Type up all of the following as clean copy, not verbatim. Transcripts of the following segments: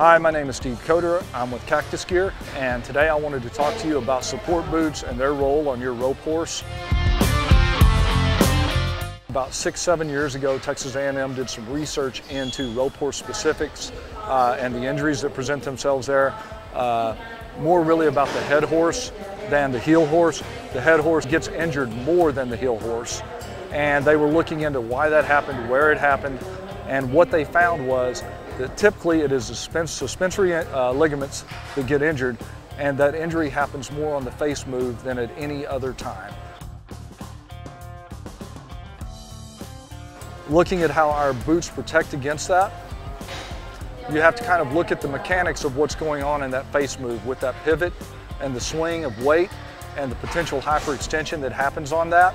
Hi, my name is Steve Coder. I'm with Cactus Gear, and today I wanted to talk to you about support boots and their role on your rope horse. About 6-7 years ago, Texas A&M did some research into rope horse specifics and the injuries that present themselves there. More really about the head horse than the heel horse. The head horse gets injured more than the heel horse. And they were looking into why that happened, where it happened, and what they found was that typically it is the suspensory ligaments that get injured, and that injury happens more on the face move than at any other time. Looking at how our boots protect against that, you have to kind of look at the mechanics of what's going on in that face move with that pivot and the swing of weight and the potential hyperextension that happens on that.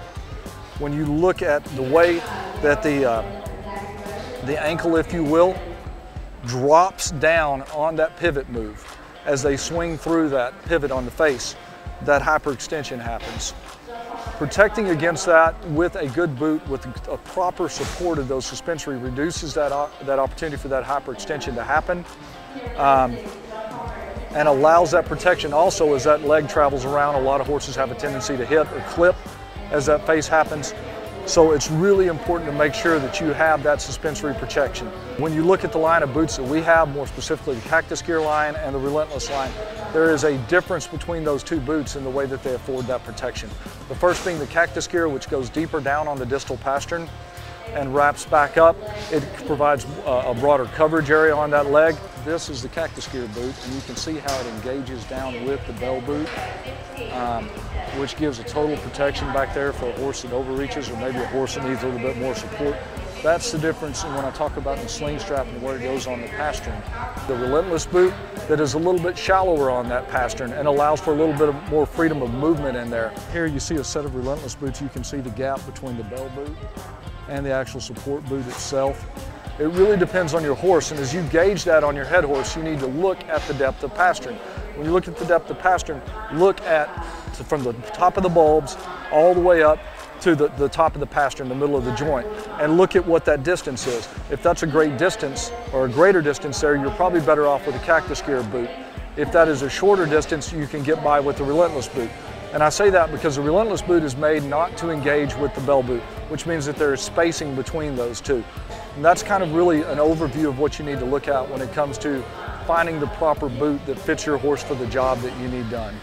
When you look at the way that the ankle, if you will, drops down on that pivot move as they swing through that pivot on the face, that hyperextension happens. Protecting against that with a good boot with a proper support of those suspensory reduces that opportunity for that hyperextension to happen and allows that protection also as that leg travels around. A lot of horses have a tendency to hit or clip as that face happens. So it's really important to make sure that you have that suspensory protection. When you look at the line of boots that we have, more specifically the Cactus Gear line and the Relentless line, there is a difference between those two boots in the way that they afford that protection. The first being the Cactus Gear, which goes deeper down on the distal pastern and wraps back up. It provides a broader coverage area on that leg. This is the Cactus Gear boot, and you can see how it engages down with the bell boot, which gives a total protection back there for a horse that overreaches or maybe a horse that needs a little bit more support. That's the difference when I talk about the sling strap and where it goes on the pastern. The Relentless boot that is a little bit shallower on that pastern and allows for a little bit more freedom of movement in there. Here you see a set of Relentless boots. You can see the gap between the bell boot and the actual support boot itself. It really depends on your horse, and as you gauge that on your head horse, you need to look at the depth of pastern. When you look at the depth of pastern, look at from the top of the bulbs all the way up to the top of the pastern, the middle of the joint, and look at what that distance is. If that's a great distance or a greater distance there, you're probably better off with a Cactus Gear boot. If that is a shorter distance, you can get by with the Relentless boot. And I say that because the Relentless boot is made not to engage with the bell boot, which means that there is spacing between those two. And that's kind of really an overview of what you need to look at when it comes to finding the proper boot that fits your horse for the job that you need done.